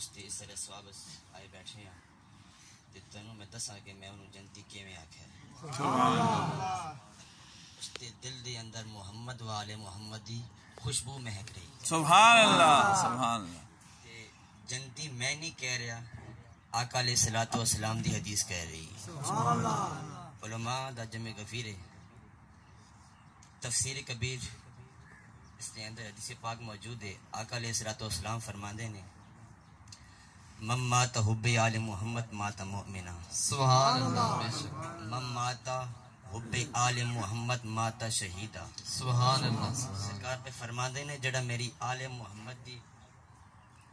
اس تے اس طرح سواب آئے بیٹھے ہیں تے تینوں میں دساں کہ میں انہوں جنتی کیویں آکھیا سبحان اللہ اس تے دل دے اندر محمد و آل محمد دی خوشبو مہک رہی سبحان اللہ سبحان اللہ تے جنتی میں نہیں کہہ رہا آقا علیہ الصلوۃ والسلام دی حدیث کہہ رہی سبحان اللہ علماء دا جمع غفیر تفسیر کبیر اس کے اندر حدیث پاک موجود ہے آقا علیہ الصلوۃ والسلام فرماندے نے من مات حب آل محمد مات مؤمنا سبحان اللہ بے شک من مات حب آل محمد مات شہیدا سبحان اللہ سرکار پہ فرماندے نے جڑا میری آل محمد دی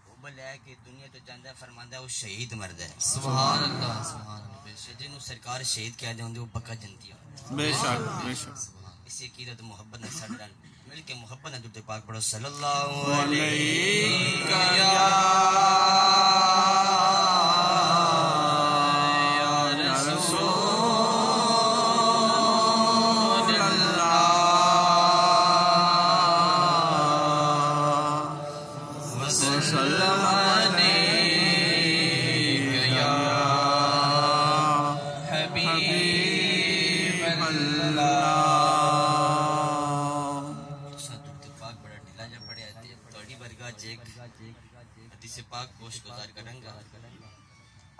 حب لے کے دنیا تو جاندا ہے فرماندا ہے وہ شہید مرد ہے سبحان اللہ بے شک جنوں سرکار شہید کہہ دے ہوندے وہ پکا جنتی ہو بے شک بے شک اسی عقیدت محبت نے سڑ ڈال مل کے محبت نے درود پاک پڑھو صلی اللہ علیہ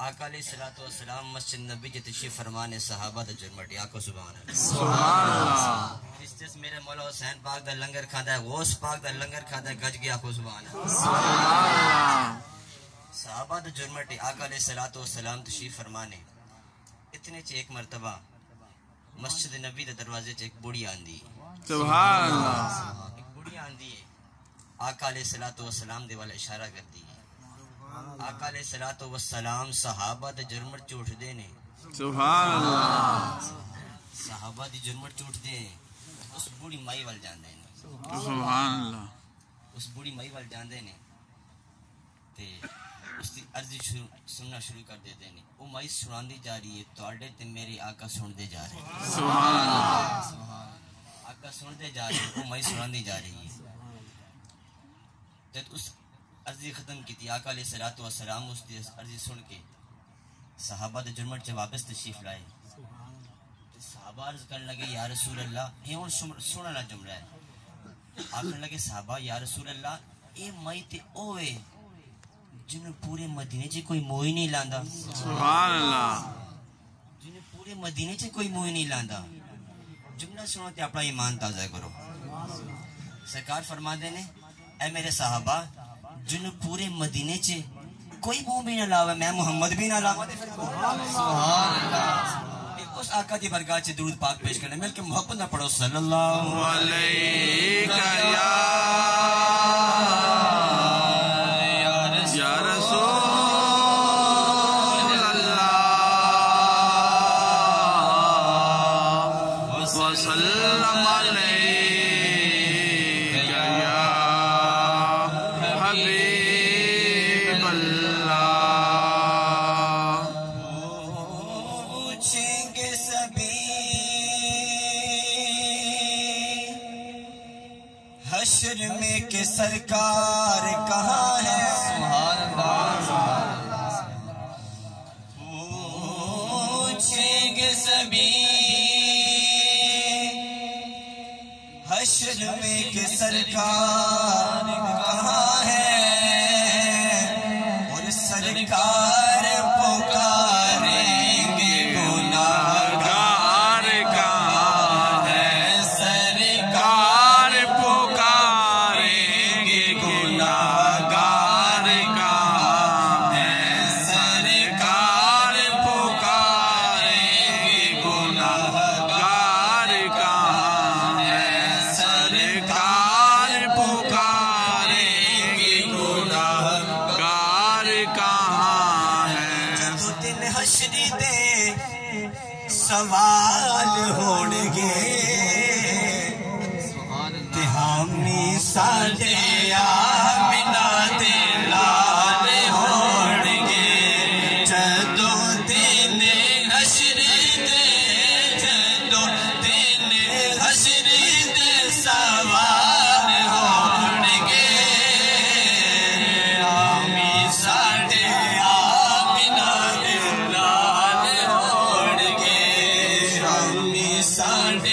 آقا علیہ الصلوۃ والسلام مسجد نبی جے تشریف فرمانے صحابہ تے جرمٹی آکو سبحان اللہ سبحان اللہ اس میرے مولا حسین پاک دا لنگر کھادا ہے غوث پاک دا لنگر کھادا ہے گج گیا آکو سبحان اللہ سبحان اللہ صحابہ تے جرمٹی آقا علیہ الصلوۃ والسلام تشریف فرمانے اتنے چ ایک مرتبہ مسجد نبی دے دروازے چ ایک بوڑھی آندی سبحان اللہ ایک بوڑھی آندی ہے آقا علیہ الصلوۃ والسلام دے والے اشارہ کرتی ہے آقا علیہ الصلوۃ والسلام صحابہ دے جرمٹ چ اٹھدے نے سبحان اللہ صحابہ دی جرمٹ چ اٹھدے نے اس بوڑھی مائی ول جاندے نے سبحان اللہ اس بوڑھی مائی ول جاندے نے تے اس دی عرض سننا شروع کر دیتے نے وہ مائی سناندی جا رہی ہے تواڈے تے میرے آقا سندے جا رہے ہیں سبحان اللہ آقا سندے جا رہے ہیں وہ مائی سناندی جا رہی ہے جب اس عرضی ختم کی تھی آقا علیہ الصلوۃ والسلام اس دی عرضی سن کے صحابہ دے جرمٹ سے واپس تشریف لائے صحابہ عرض کرنے لگے یا رسول اللہ یہ ہن سننا جملہ ہے آخر لگے صحابہ یا رسول اللہ اے مائی تے اوے جنہوں پورے مدینے چ کوئی موئی نہیں لاندا سبحان اللہ جنہوں پورے مدینے چ کوئی موئی نہیں لاندا جملہ سنو تے اپنا ایمان تازہ کرو سرکار فرماندے نے اے میرے صحابہ جن پورے مدینے چ کوئی منہ بھی نہ لاوے میں محمد بھی نہ لاواں سبحان اللہ اس آقا دی برگاہ چ درود پاک پیش کرنے مل کے محبت نہ پڑھو صلی اللہ علیہ یا رسول اللہ وسلم علیہ حشر میں کہ سرکار کہاں ہے سبحان اللہ پوچھیں گے سبھی حشر میں کہ سرکار کہاں ہے اور سرکار پکاریں گے گناہگار کہاں ہے سرکار پکاریں گے گناہگار کہاں ہے سرکار پکاریں گے گناہگار کہاں ہے سرکار پکاریں گے گناہگار کہاں ہے جب دن حشر دے سوال ہونگے تے ہمیں ساڈے آمنہ دے لال ہونگے جدوں دن حشر دے جدوں دن حشر دے سوال ہونگے ہمیں ساڈے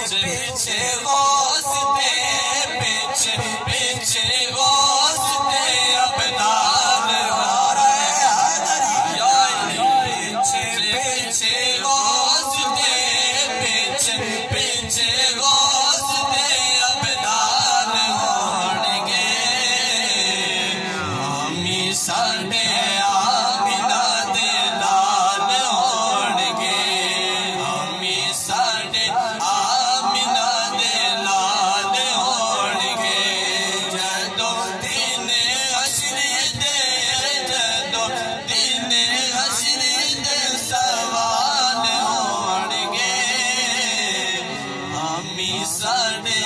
پیچھے غوث دے پیچھے پیچھے غوث دے ابدال ہو رہے پیچھے پیچھے غوث دے پیچھے پیچھے غوث دے ابدال ہونگے امی ساڈے آمینہ دے لال ہونگے امی ساڈے آمینہ دے لال ہونگے جدو دن حشری دے جدو دن حشری دے سوال ہونگے امی ساڈے